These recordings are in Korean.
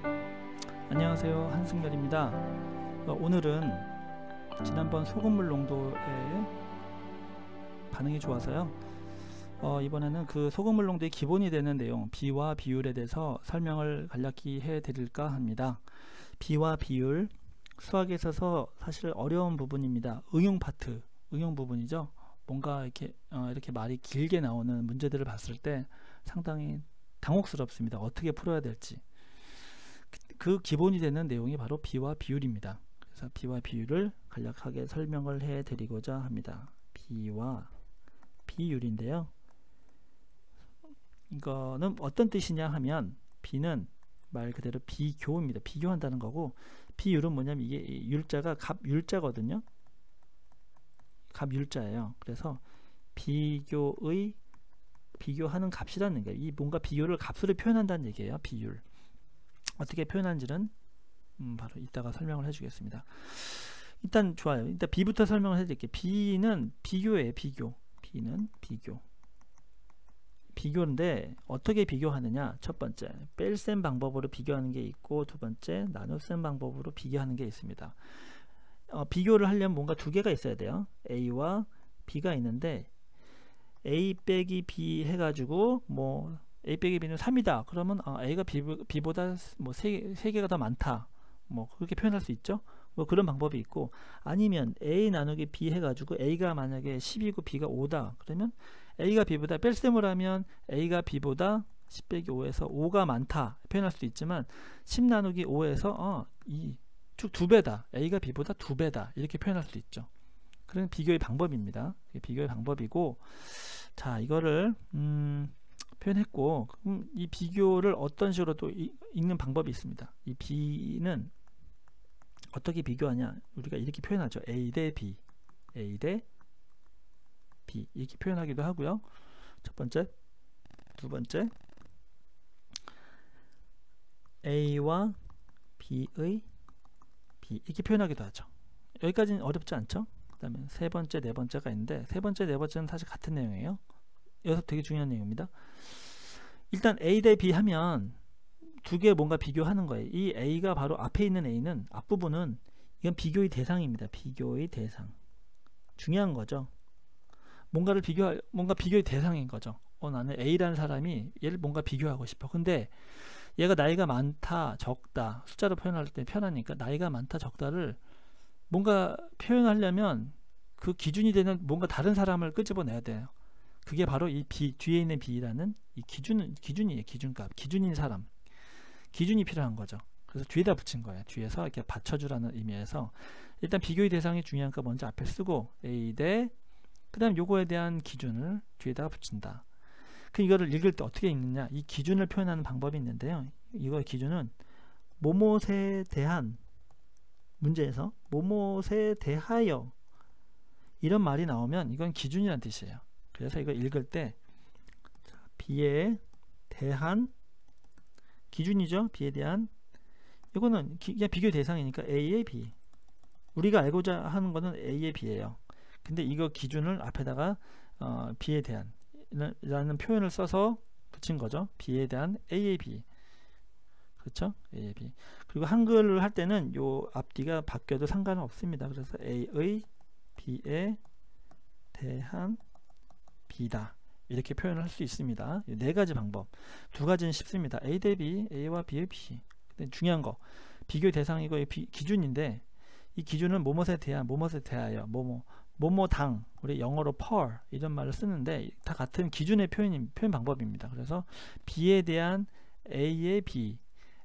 안녕하세요, 한승열입니다. 오늘은 지난번 소금물 농도에 반응이 좋아서요, 이번에는 그 소금물 농도의 기본이 되는 내용 비와 비율에 대해서 설명을 간략히 해 드릴까 합니다. 비와 비율, 수학에 있어서 사실 어려운 부분입니다. 응용 파트, 응용 부분이죠. 뭔가 이렇게 말이 길게 나오는 문제들을 봤을 때 상당히 당혹스럽습니다. 어떻게 풀어야 될지. 그 기본이 되는 내용이 바로 비와 비율입니다. 그래서 비와 비율을 간략하게 설명을 해 드리고자 합니다. 비와 비율인데요, 이거는 어떤 뜻이냐 하면, 비는 말 그대로 비교입니다. 비교한다는 거고, 비율은 뭐냐면 이게 율자가 갑율자거든요. 갑율자예요. 그래서 비교하는 값이라는 게, 이 뭔가 비교를 값으로 표현한다는 얘기예요. 비율. 어떻게 표현하는지는 바로 이따가 설명을 해주겠습니다. 일단 좋아요. 일단 비부터 설명을 해드릴게요. 비는 비교예요. 비는 비교. 비교인데 어떻게 비교하느냐? 첫 번째, 뺄셈 방법으로 비교하는 게 있고, 두 번째, 나눗셈 방법으로 비교하는 게 있습니다. 비교를 하려면 뭔가 두 개가 있어야 돼요. A와 B가 있는데, A 빼기 B 해가지고 뭐 A 빼기 B는 3이다. 그러면 A가 B보다 뭐 3개가 더 많다. 뭐 그렇게 표현할 수 있죠. 뭐 그런 방법이 있고, 아니면 A 나누기 B 해가지고 A가 만약에 10이고 B가 5다. 그러면 A가 B보다 뺄셈을 하면 A가 B보다 10 빼기 5에서 5가 많다 표현할 수도 있지만, 10 나누기 5에서 이 쭉 2배다. A가 B보다 2배다. 이렇게 표현할 수도 있죠. 그런 비교의 방법입니다. 비교의 방법이고, 자, 이거를 표현했고, 그럼 이 비교를 어떤 식으로 또 읽는 방법이 있습니다. 이 B는 어떻게 비교하냐? 우리가 이렇게 표현하죠. A 대 B, A 대 B 이렇게 표현하기도 하고요. 첫 번째, 두 번째, A와 B의 B 이렇게 표현하기도 하죠. 여기까지는 어렵지 않죠? 그 다음에 세 번째, 네 번째가 있는데, 세 번째, 네 번째는 사실 같은 내용이에요. 여기서 되게 중요한 내용입니다. 일단 A 대 B 하면 두 개 뭔가 비교하는 거예요. 이 A가 바로 앞에 있는 A는, 앞부분은 이건 비교의 대상입니다. 비교의 대상. 중요한 거죠. 뭔가 비교의 대상인 거죠. 나는 A라는 사람이 얘를 뭔가 비교하고 싶어. 근데 얘가 나이가 많다, 적다, 숫자로 표현할 때 편하니까 나이가 많다, 적다를 뭔가 표현하려면 그 기준이 되는 뭔가 다른 사람을 끄집어내야 돼요. 그게 바로 이 뒤에 있는 B라는 이 기준이에요. 기준값, 기준인 사람, 기준이 필요한 거죠. 그래서 뒤에다 붙인 거예요. 뒤에서 이렇게 받쳐주라는 의미에서 일단 비교의 대상이 중요한 거 먼저 앞에 쓰고, A 대 그 다음 요거에 대한 기준을 뒤에다가 붙인다. 이거를 읽을 때 어떻게 읽느냐? 이 기준을 표현하는 방법이 있는데요, 이거의 기준은 뭐뭇에 대한, 문제에서 뭐뭇에 대하여 이런 말이 나오면 이건 기준이라는 뜻이에요. 그래서 이거 읽을 때 B에 대한 기준이죠. B에 대한, 이거는 그냥 비교 대상이니까 A의 B, 우리가 알고자 하는 거는 A의 B예요. 근데 이거 기준을 앞에다가 B에 대한 라는 표현을 써서 붙인 거죠. B에 대한 A의 B. 그렇죠? A의 B. 그리고 한글을 할 때는 요 앞뒤가 바뀌어도 상관은 없습니다. 그래서 A의 B에 대한 B다. 이렇게 표현을 할 수 있습니다. 네 가지 방법. 두 가지는 쉽습니다. A 대 B, A와 B의 B. 근데 중요한 거, 비교 대상이고 기준인데, 이 기준은 뭐뭇에 대한, 뭐뭇에 대하여, 뭐뭐당, 우리 영어로 per 이런 말을 쓰는데 다 같은 기준의 표현 방법입니다. 그래서 B에 대한 A의 B,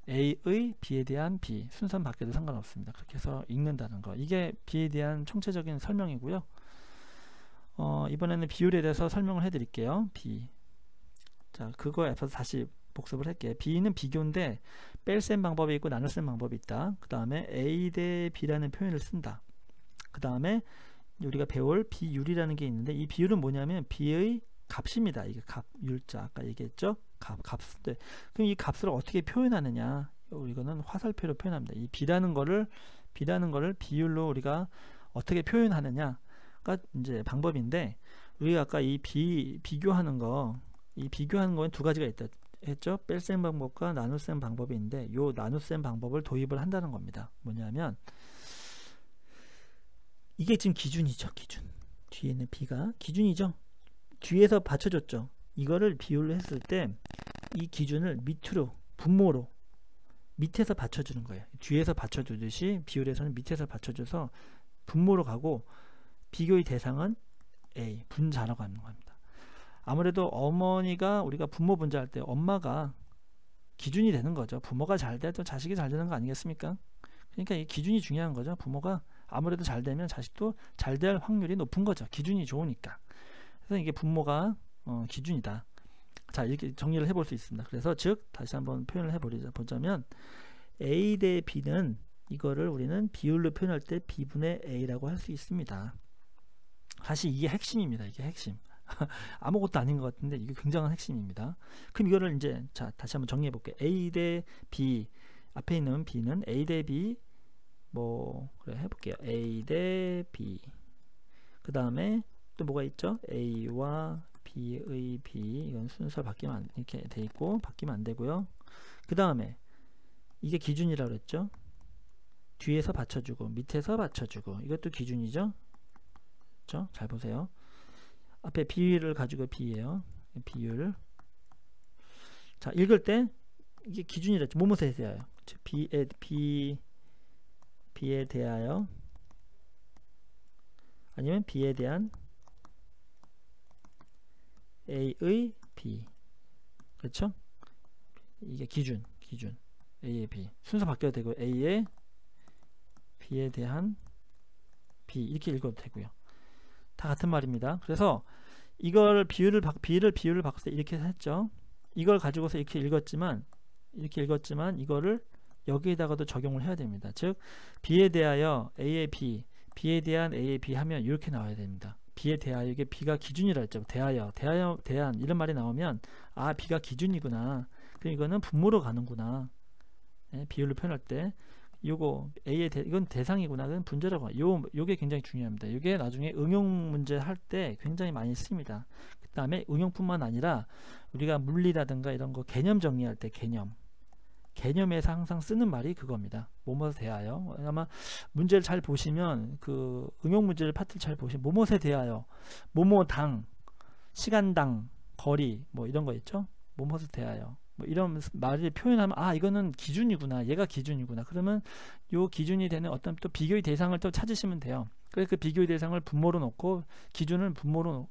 A의 B에 대한 B, 순서는 바뀌어도 상관없습니다. 그렇게 해서 읽는다는 거, 이게 B에 대한 총체적인 설명이고요. 이번에는 비율에 대해서 설명을 해 드릴게요. B. 자, 그거에 앞서서 다시 복습을 할게요. B는 비교인데 뺄셈 방법이 있고 나눗셈 방법이 있다. 그 다음에 A 대 B라는 표현을 쓴다. 그 다음에 우리가 배울 비율이라는 게 있는데, 이 비율은 뭐냐면 B의 값입니다. 이게 값율자, 아까 얘기했죠? 값들. 그럼 이 값을 어떻게 표현하느냐? 이거는 화살표로 표현합니다. 이 B라는 거를 비율로 우리가 어떻게 표현하느냐가 이제 방법인데, 우리가 아까 이 비교하는 거에 두 가지가 있다. 했죠? 뺄셈 방법과 나눗셈 방법이 있는데 요 나눗셈 방법을 도입을 한다는 겁니다. 뭐냐면 이게 지금 기준이죠. 기준. 뒤에 있는 b가 기준이죠. 뒤에서 받쳐줬죠. 이거를 비율로 했을 때 이 기준을 밑으로 분모로 밑에서 받쳐주는 거예요. 뒤에서 받쳐주듯이 비율에서는 밑에서 받쳐줘서 분모로 가고 비교의 대상은 A, 분자라고 하는 겁니다. 아무래도 어머니가 우리가 부모 분자할 때 엄마가 기준이 되는 거죠. 부모가 잘 돼도 자식이 잘 되는 거 아니겠습니까? 그러니까 이 기준이 중요한 거죠. 부모가 아무래도 잘 되면 자식도 잘 될 확률이 높은 거죠. 기준이 좋으니까. 그래서 이게 분모가 기준이다. 자, 이렇게 정리를 해볼 수 있습니다. 그래서 즉 다시 한번 표현을 해보자면 A 대 B는 이거를 우리는 비율로 표현할 때 B분의 A라고 할 수 있습니다. 사실 이게 핵심입니다. 이게 핵심. 아무것도 아닌 것 같은데 이게 굉장한 핵심입니다. 그럼 이거를 이제 자 다시 한번 정리해 볼게요. A 대 B 앞에 있는 B는 A 대 B 뭐 그래 해볼게요. A 대 B 그 다음에 또 뭐가 있죠? A와 B의 B 이건 순서 바뀌면 이렇게 돼 있고 바뀌면 안 되고요. 그 다음에 이게 기준이라고 그랬죠? 뒤에서 받쳐주고 밑에서 받쳐주고 이것도 기준이죠? 그렇죠? 잘 보세요. 앞에 비율을 가지고 B예요. 비율. 자, 읽을 때 이게 기준이랬죠. 뭐뭐에 대하여. B에 대하여 아니면 B에 대한 A의 B. 그렇죠? 이게 기준. A의 B. 순서 바뀌어도 되고 A의 B에 대한 B 이렇게 읽어도 되고요. 다 같은 말입니다. 그래서 이걸 비율을 바꿔서 이렇게 했죠. 이걸 가지고서 이렇게 읽었지만 이거를 여기에다가도 적용을 해야 됩니다. 즉 B에 대하여 A의 B, B에 대한 A의 B 하면 이렇게 나와야 됩니다. B에 대하여 이게 B가 기준이라 했죠. 대한 이런 말이 나오면 아 B가 기준이구나. 그럼 이거는 분모로 가는구나. 네, 비율로 표현할 때 요거 A의 이건 대상이구나. 그건 분자라고. 요게 굉장히 중요합니다. 요게 나중에 응용 문제 할 때 굉장히 많이 쓰입니다. 그 다음에 응용뿐만 아니라 우리가 물리라든가 이런 거 개념 정리할 때 개념에서 항상 쓰는 말이 그겁니다. 뭐뭐에 대하여. 아마 문제를 잘 보시면 그 응용 문제를 파트를 잘 보시면 뭐뭐에 대하여, 뭐뭐당, 시간당, 거리 뭐 이런 거 있죠. 뭐뭐에 대하여. 뭐 이런 말을 표현하면 아 이거는 기준이구나, 얘가 기준이구나. 그러면 요 기준이 되는 어떤 또 비교의 대상을 또 찾으시면 돼요. 그래서 그 비교의 대상을 분모로 놓고 기준을 분모로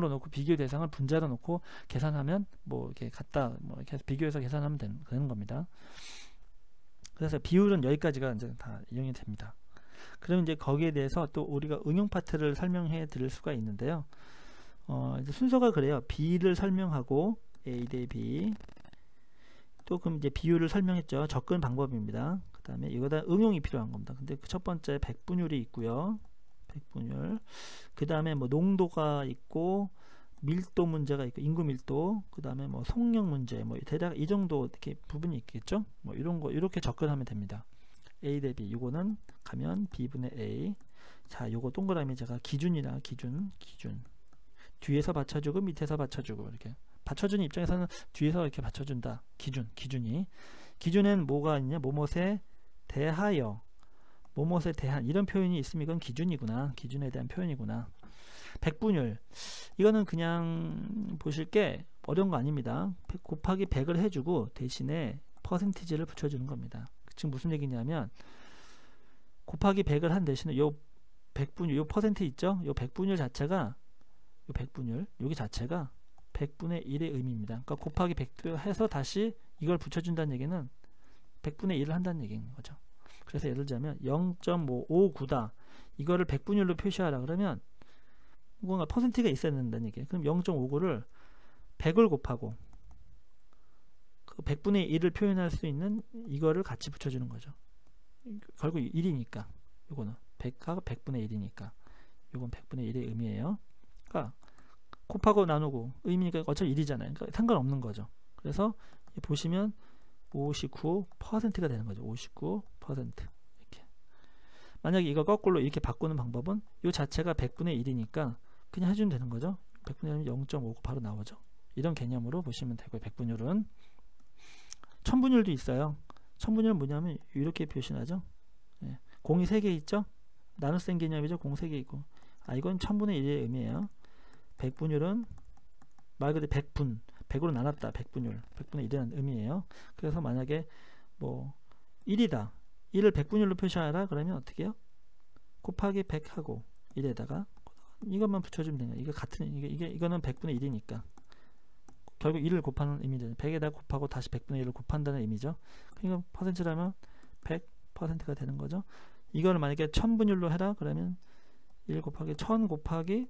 놓고 비교의 대상을 분자로 놓고 계산하면 뭐 이렇게 갖다 뭐 이렇게 비교해서 계산하면 되는 겁니다. 그래서 비율은 여기까지가 이제 다 이용이 됩니다. 그러면 이제 거기에 대해서 또 우리가 응용 파트를 설명해 드릴 수가 있는데요. 이제 순서가 그래요. B를 설명하고 A 대 B. 또 그럼 이제 비율을 설명했죠. 접근 방법입니다. 그 다음에 이거다 응용이 필요한 겁니다. 근데 첫 번째 백분율이 있고요. 백분율. 그 다음에 뭐 농도가 있고 밀도 문제가 있고 인구 밀도. 그 다음에 뭐 속력 문제. 뭐 대략 이 정도 이렇게 부분이 있겠죠. 뭐 이런 거 이렇게 접근하면 됩니다. A 대 B. 이거는 가면 B분의 A. 자, 요거 동그라미 제가 기준이나 기준. 뒤에서 받쳐주고 밑에서 받쳐주고 이렇게. 받쳐주는 입장에서는 뒤에서 이렇게 받쳐준다. 기준은 뭐가 있냐? 뭐뭇에 대하여, 뭐뭇에 대한 이런 표현이 있으면 이건 기준이구나. 기준에 대한 표현이구나. 백분율. 이거는 그냥 보실 게 어려운 거 아닙니다. 곱하기 100을 해주고 대신에 퍼센티지를 붙여주는 겁니다. 지금 무슨 얘기냐면 곱하기 100을 한 대신에 요 백분율, 요 퍼센트 있죠? 요 백분율 자체가 여기 자체가 100분의 1의 의미입니다. 그러니까 곱하기 100 해서 다시 이걸 붙여준다는 얘기는 100분의 1을 한다는 얘기인 거죠. 그래서 예를 들자면 0.559다. 이거를 100분율로 표시하라 그러면 뭔가 퍼센트가 있어야 된다는 얘기예요. 그럼 0.59를 100을 곱하고 그 100분의 1을 표현할 수 있는 이거를 같이 붙여주는 거죠. 결국 1이니까 요거는 100하고 100분의 1이니까 요건 100분의 1의 의미예요. 그러니까 곱하고 나누고 의미니까 어차피 1이잖아요. 그러니까 상관없는 거죠. 그래서 보시면 59%가 되는 거죠. 59% 이렇게. 만약에 이거 거꾸로 이렇게 바꾸는 방법은 이 자체가 100분의 1이니까 그냥 해주면 되는 거죠. 100분의 1이면 0.59 바로 나오죠. 이런 개념으로 보시면 되고요. 백분율은 천분율도 있어요. 천분율은 뭐냐면 이렇게 표시하죠. 예. 공이 3개 있죠. 나눗셈 개념이죠. 공 3개 있고, 이건 1000분의 1의 의미예요. 백분율은 말 그대로 100으로 나눴다. 백분율, 100분의 1이라는 의미예요. 그래서 만약에 뭐 1이다, 1을 백분율로 표시하라 그러면 어떻게 해요? 곱하기 100하고 1에다가 이것만 붙여주면 되냐. 이거 같은, 이거는 100분의 1이니까 결국 1을 곱하는 의미죠. 100에다 곱하고 다시 100분의 1을 곱한다는 의미죠. 그러니까 퍼센트라면 100%가 되는 거죠. 이거를 만약에 1000분율로 해라 그러면 1 곱하기 1000 곱하기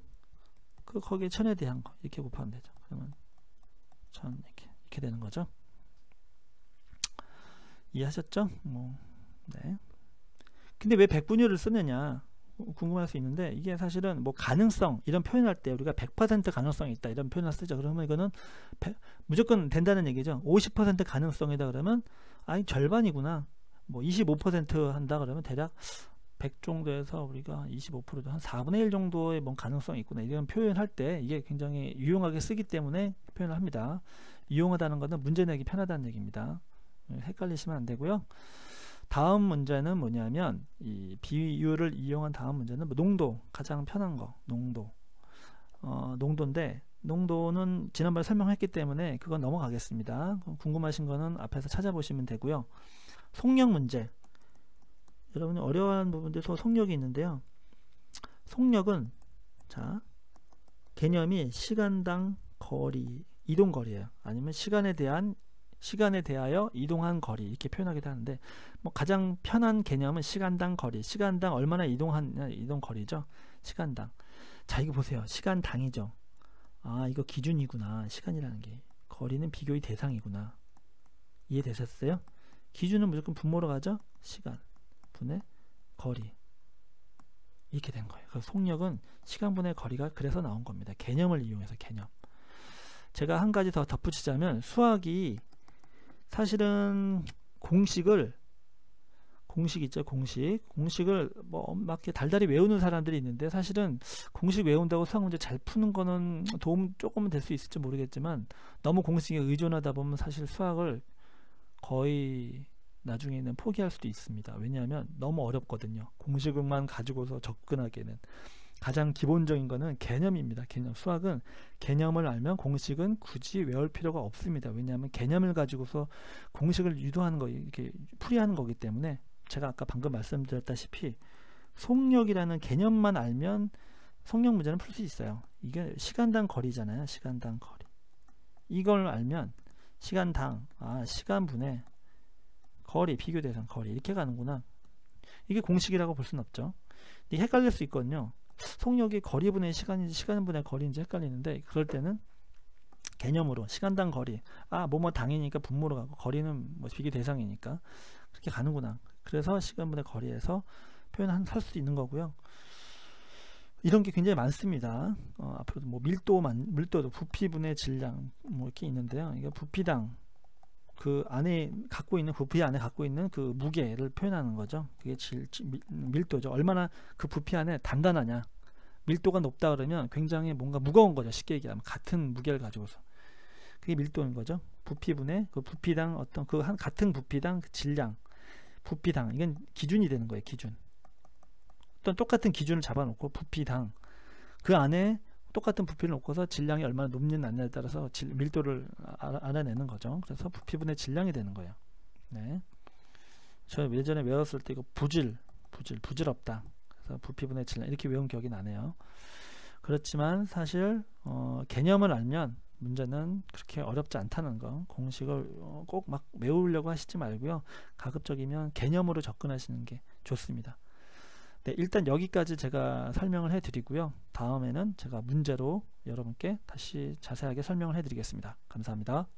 거기에 1000에 대한 거 이렇게 곱하면 되죠. 그러면 1000 이렇게 되는 거죠. 이해하셨죠? 네. 근데 왜 백분율을 쓰느냐 궁금할 수 있는데, 이게 사실은 뭐 가능성 이런 표현할 때 우리가 100% 가능성이 있다 이런 표현을 쓰죠. 그러면 이거는 무조건 된다는 얘기죠. 50% 가능성이다 그러면 절반이구나. 뭐 25% 한다 그러면 대략 100 정도에서 우리가 25%도 한 4분의 1 정도의 뭔 가능성이 있구나. 이런 표현할 때 이게 굉장히 유용하게 쓰기 때문에 표현을 합니다. 유용하다는 것은 문제 내기 편하다는 얘기입니다. 헷갈리시면 안 되고요. 다음 문제는 뭐냐면 이 비율을 이용한 다음 문제는 농도, 가장 편한 거 농도. 농도인데 농도는 지난번에 설명했기 때문에 그건 넘어가겠습니다. 궁금하신 거는 앞에서 찾아보시면 되고요. 속력 문제, 여러분이 어려워하는 부분들에서 속력이 있는데요. 속력은 자 개념이 시간당 거리, 이동거리예요. 아니면 시간에 대하여 이동한 거리 이렇게 표현하기도 하는데, 뭐 가장 편한 개념은 시간당 거리, 시간당 얼마나 이동하냐, 이동 거리죠. 시간당. 자 이거 보세요. 시간당이죠. 이거 기준이구나. 시간이라는 게 거리는 비교의 대상이구나. 이해되셨어요? 기준은 무조건 분모로 가죠. 시간 분의 거리 이렇게 된 거예요. 그래서 속력은 시간 분의 거리가 그래서 나온 겁니다. 개념을 이용해서 개념. 제가 한 가지 더 덧붙이자면 수학이 사실은 공식 있죠. 공식을 뭐 막 달달이 외우는 사람들이 있는데, 사실은 공식 외운다고 수학 문제 잘 푸는 거는 도움 조금은 될 수 있을지 모르겠지만, 너무 공식에 의존하다 보면 사실 수학을 거의 나중에는 포기할 수도 있습니다. 왜냐하면 너무 어렵거든요. 공식만 가지고서 접근하기에는. 가장 기본적인 거는 개념입니다. 개념. 수학은 개념을 알면 공식은 굳이 외울 필요가 없습니다. 왜냐하면 개념을 가지고서 공식을 유도하는 거, 이렇게 풀이하는 거기 때문에, 제가 아까 방금 말씀드렸다시피 속력이라는 개념만 알면 속력 문제는 풀 수 있어요. 이게 시간당 거리잖아요. 시간당 거리. 이걸 알면 시간당, 시간분의 거리, 비교 대상 거리 이렇게 가는구나. 이게 공식이라고 볼 수는 없죠. 이게 헷갈릴 수 있거든요. 속력이 거리분의 시간인지 시간분의 거리인지 헷갈리는데, 그럴 때는 개념으로 시간당 거리, 뭐뭐 당이니까 분모로 가고 거리는 뭐 비교 대상이니까 그렇게 가는구나. 그래서 시간분의 거리에서 표현할 수 있는 거고요. 이런 게 굉장히 많습니다. 앞으로도 뭐 밀도도 부피분의 질량 뭐 이렇게 있는데요. 이게 부피당 그 안에 갖고 있는, 부피 안에 갖고 있는 그 무게를 표현하는 거죠. 그게 밀도죠. 얼마나 그 부피 안에 단단하냐. 밀도가 높다 그러면 굉장히 뭔가 무거운 거죠. 쉽게 얘기하면 같은 무게를 가지고서. 그게 밀도인 거죠. 부피분의 그 부피당 어떤 그 같은 부피당 그 질량, 부피당, 이건 기준이 되는 거예요. 기준. 어떤 똑같은 기준을 잡아놓고 부피당 그 안에 똑같은 부피를 놓고서 질량이 얼마나 높냐 낮냐에 따라서 밀도를 알아내는 거죠. 그래서 부피분의 질량이 되는 거예요. 네. 저 예전에 외웠을 때 이거 부질없다. 그래서 부피분의 질량 이렇게 외운 기억이 나네요. 그렇지만 사실 개념을 알면 문제는 그렇게 어렵지 않다는 거. 공식을 꼭 막 외우려고 하시지 말고요. 가급적이면 개념으로 접근하시는 게 좋습니다. 네, 일단 여기까지 제가 설명을 해드리고요. 다음에는 제가 문제로 여러분께 다시 자세하게 설명을 해드리겠습니다. 감사합니다.